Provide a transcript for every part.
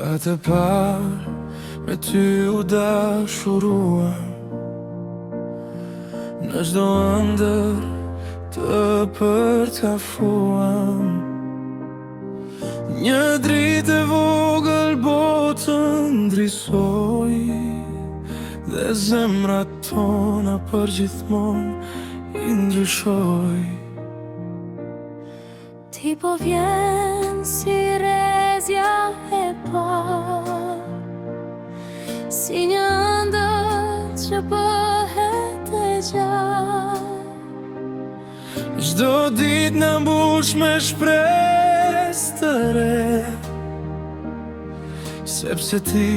Të parë me ty u dashuruam, në çdo ëndër të përqafuam. Një dritë e vogël botën ndrisoi, dhe zemrat tona përgjithmonë I ndryshoi. Ti po vjen si rezja e parë, si një ëndër që bëhet e gjatë. Çdo ditë na mbush me shpresë të re, sepse ti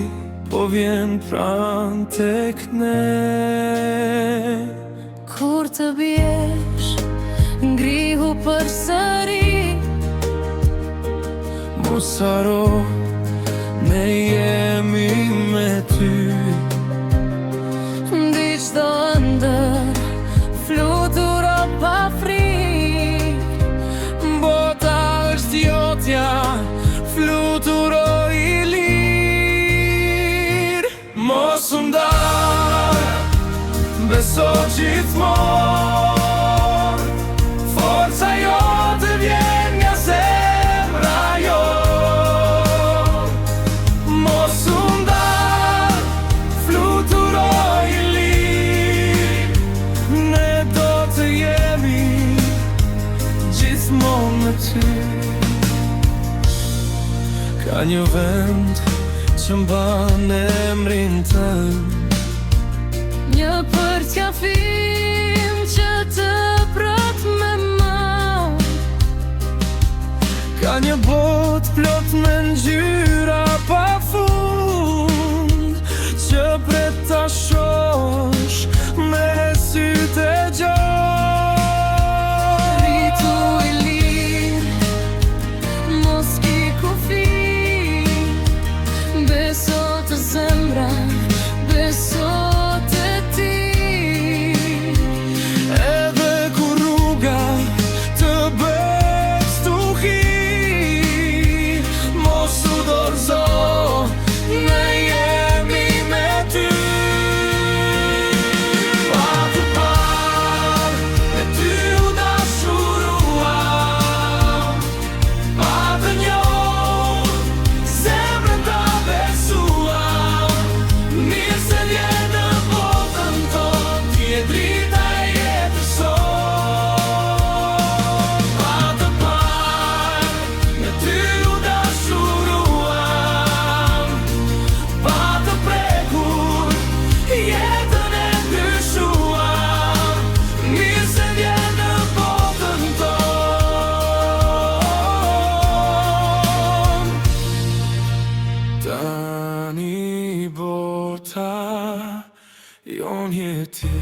po vjen pranë tek ne. Kur të bjesh, ngrihu përsëri, mos haro, ne jemi me ty. Ndi çdo ëndër fluturo pa frikë, Bota është jotja, fluturo I lirë. Mos u ndar, beso gjithmonë, forca jote vjen nga zemra jote. Mos u ndar, fluturo I lirë, ne do të jemi gjithmonë me ty. Ka një vend që mban emrin tënd, një përqafim që të pret me më. ka një botë plot me ngjyra pafund, që pret ta shohësh me sytë e gjatë. Rritu I lirë, mos ki kufi, beso të zemra, beso të ti. Edhe kur rruga të bëhet stuhi, mos u dorëzo, ne jemi me ty. Pa të parë, me ty u dashuruam, pa të njohur, zemrën ta besuam. Mirë se vjen në botën tonë, ti je drita e jetës sot. Pa të parë, me ty u dashuruam, pa të prekur, jetën e ndryshuam. Mirë se vjen në botën tonë. Tani bota jon je ti.